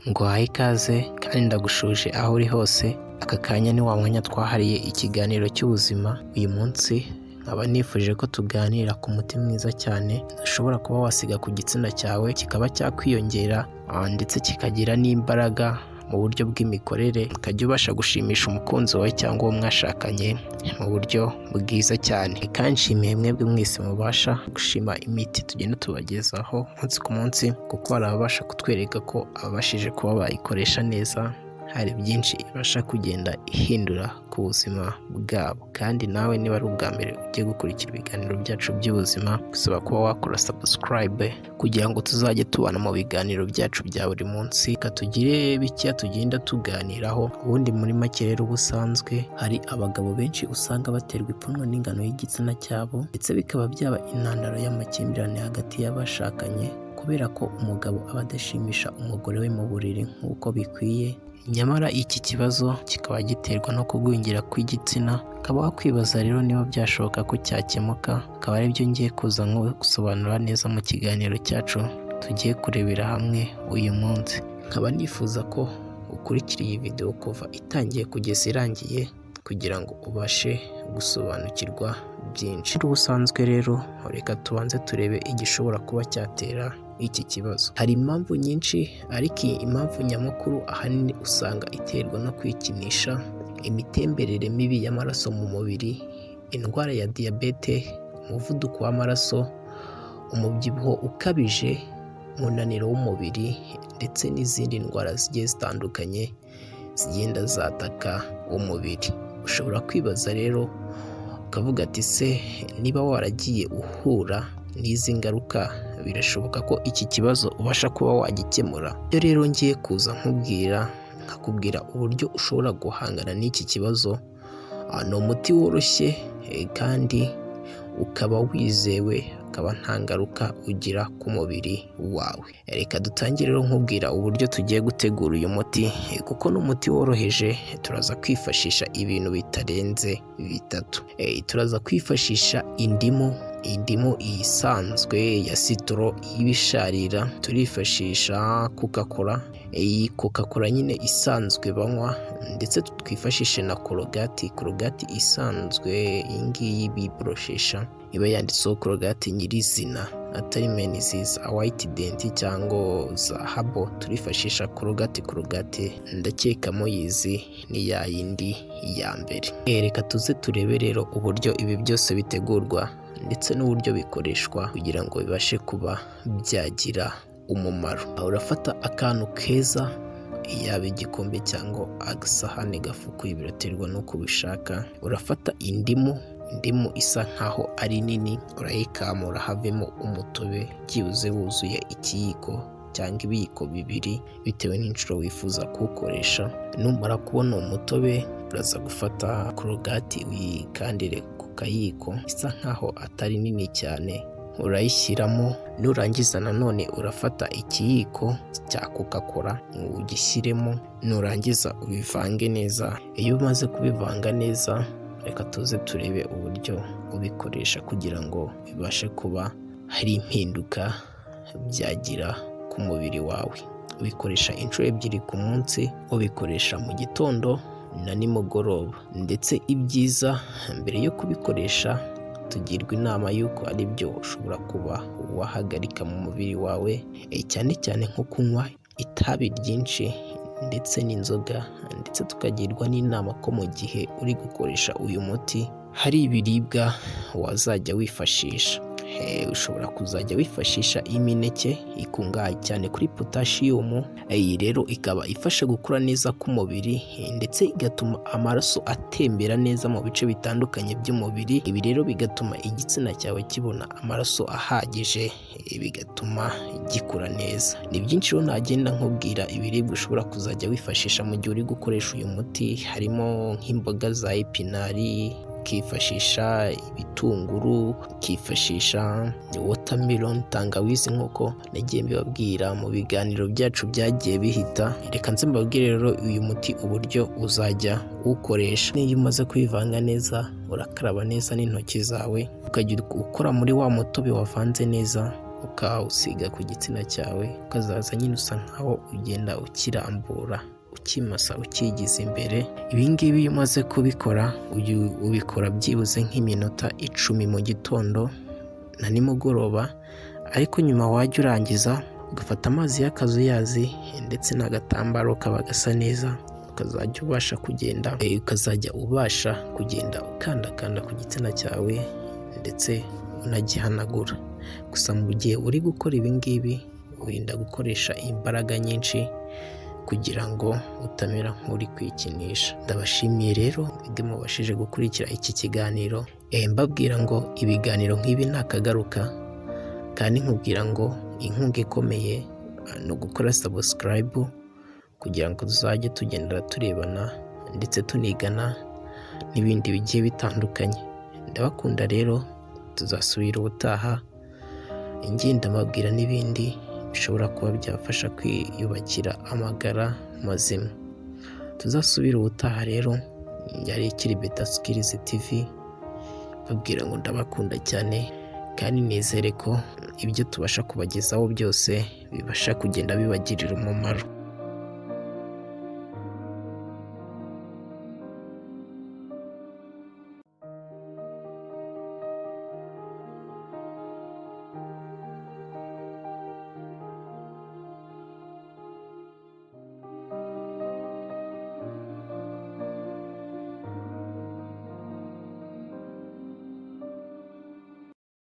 Nguhaye ikaze kandi ndagushuje aho uri hose. Aka kanya ni wa mwanya twahariye ikiganiro cy'ubuzima. Uyu munsi nkaba nifuje ko tuganira ku muti mwiza cyane ushobora kuba wasiga ku gitsina cyawe kikaba cyakwiyongera ndetse kikagira n'imbaraga mu buryo bw'imikorere, ukajya ubasha gushimisha umukunzi wawe cyangwa uwo mwashakanye mu buryo bwiza cyane. Kandi nshimiye mwebwe mwese mubasha gushima imiti tugenda tubagezaho umunsi ku munsi, kuko hari ababasha kutwereka ko abashije kuba bayikoresha neza hari byinshi ibasha kugenda ihindura ku buzima bwabo. Kandi nawe niba ari ubwa mbere ugiye gukurikira ibiganiro byacu by'ubuzima, gusaba kuba wakora subscribe kugira ngo tuzajye tubana mu biganiro byacu bya buri munsi, katugire bike tugenda tuganiraho. Ubundi muri make rero ubusanzwe hari abagabo benshi usanga baterwa ipfunwe n'ingano y'igitsina cyabo, ndetse bikaba byaba intandaro y'amakimbirane hagati y'abashakanye, kubera ko umugabo aba adashimisha umugore we mu buriri nk'uko bikwiye. Nyamara iki kibazo kikaba giterwa no kugwingira kw'igitsina. Ukaba wakwibaza rero niba byashoboka ko cyakemuka, akaba aribyo ngiye kuza gusobanura neza mu kiganiro cyacu tugiye kurebera hamwe uyu munsi. Nkaba nifuza ko ukurikira iyi video kuva itangiye kugeza irangiye kugira ngo ubashe gusobanukirwa byinshi. Ubusanzwe rero reka tubanze turebe igishobora kuba cyatera iki kibazo. Hari impamvu nyinshi, ariko impamvu nyamukuru ahanini usanga iterwa no kwikinisha, imitemberere mibi y'amaraso mu mubiri, indwara ya diyabete, umuvuduko w'amaraso, umubyibuho ukabije, umunaniro w'umubiri, ndetse n'izindi ndwara zigiye zitandukanye zigenda zataka umubiri. Ushobora kwibaza rero ukavuga ati se niba waragiye uhura n'izi ngaruka, birashoboka ko iki kibazo ubasha kuba wagikemura? Ibyo rero ngiye kuza nkakubwira uburyo ushobora guhangana n'iki kibazo. Ni umuti woroshye kandi ukaba wizewe, ukaba nta ngaruka ugira ku mubiri wawe. Reka dutangire rero nkubwira uburyo tugiye gutegura uyu muti, kuko ni umuti woroheje. Turaza kwifashisha ibintu bitarenze bitatu. Turaza kwifashisha indimu isanzwe ya sitoro y'ibisharira, turifashisha iyi Coca-Cola nyine isanzwe banywa, ndetse twifashishe na korogati isanzwe, iyi ngiyi biboroshesha iba yanditseho korogati nyirizina, atari menizi za white dent cyangwa za habo. Turifashisha korogati ndakeka muyizi ni ya yindi ya mbere. Reka tuze turebe rero uburyo ibi byose bitegurwa ndetse n'uburyo bikoreshwa kugira ngo bibashe kuba byagira umumaro. Urafata akantu keza, yaba igikombe cyangwa agasahane gafukuye, biraterwa n'uko ubishaka. Urafata indimu isa nkaho ari nini, urayikamura havemo umutobe byibuze wuzuye ikiyiko cyangwa ibiyiko bibiri, bitewe n'inshuro wifuza kuwukoresha. Numara kubona umutobe, uraza gufata korogati uyikandire ku kayiko isa nkaho atari nini cyane, urayishyiramo. Nurangiza nanone urafata ikiyiko cya Coca-Cola ugishyiremo, nurangiza ubivange neza. Iyo umaze kubivanga neza, reka tuze turebe uburyo ubikoresha kugira ngo bibashe kuba hari impinduka byagira ku mubiri wawe. Ubikoresha inshuro ebyiri ku munsi, ubikoresha mu gitondo na nimugoroba. Ndetse ibyiza, mbere yo kubikoresha tugirwa inama y'uko ari byo ushobora kuba wahagarika mu mubiri wawe, cyane cyane nko kunywa itabi ryinshi ndetse n'inzoga. Ndetse tukagirwa n'inama ko mu gihe uri gukoresha uyu muti hari ibiribwa wazajya wifashisha. Ushobora kuzajya wifashisha imineke ikungahaye cyane kuri potasiyumu. Iyi rero ikaba ifasha gukura neza k'umubiri, ndetse igatuma amaraso atembera neza mu bice bitandukanye by'umubiri. Ibi rero bigatuma igitsina cyawe kibona amaraso ahagije, bigatuma gikura neza. Ni byinshi rero nagenda nkubwira ibiribwa ushobora kuzajya wifashisha mu gihe uri gukoresha uyu muti. Harimo nk'imboga za epinari, ukifashisha ibitunguru, ukifashisha watermelon, tangawizi nk'uko nagiye mbibabwira mu biganiro byacu byagiye bihita. Reka nze mbabwire rero uyu muti uburyo uzajya uwukoresha. Niyo umaze kubivanga neza, urakaraba neza n'intoki zawe, ukajya ukora muri wa mutobe wavanze neza, ukawusiga ku gitsina cyawe, ukazaza nyine usa nkaho ugenda ukirambura, ukimasa, ukigiza imbere. Ibi ngibi iyo umaze kubikora ubikora byibuze nk'iminota 10 mu gitondo na nimugoroba, ariko nyuma wajya urangiza ugafata amazi y'akazuyazi ndetse n'agatambaro kaba gasa neza, ukazajya ubasha kugenda ukandakanda ku gitsina cyawe ndetse unagihanagura. Gusa mu gihe uri gukora ibi ngibi wirinda gukoresha imbaraga nyinshi kugira ngo utamera nk'uri kwikinisha. Ndabashimiye rero mwebwe mubashije gukurikira iki kiganiro, mbabwira ngo ibiganiro nk'ibi ntakagaruka, kandi nkubwira ngo inkunga ikomeye ni ugukora subscribe kugira ngo tuzajye tugendera turebana ndetse tunigana n'ibindi bigiye bitandukanye. Ndabakunda rero, tuzasubira ubutaha ngenda mbabwira n'ibindi bishobora kuba byafasha kwiyubakira amagara mazima. Tuzasubira ubutaha rero. Yari ikiri Beta Skills TV, babwira ngo ndabakunda cyane kandi nizere ko ibyo tubasha kubagezaho byose bibasha kugenda bibagirira umumaro.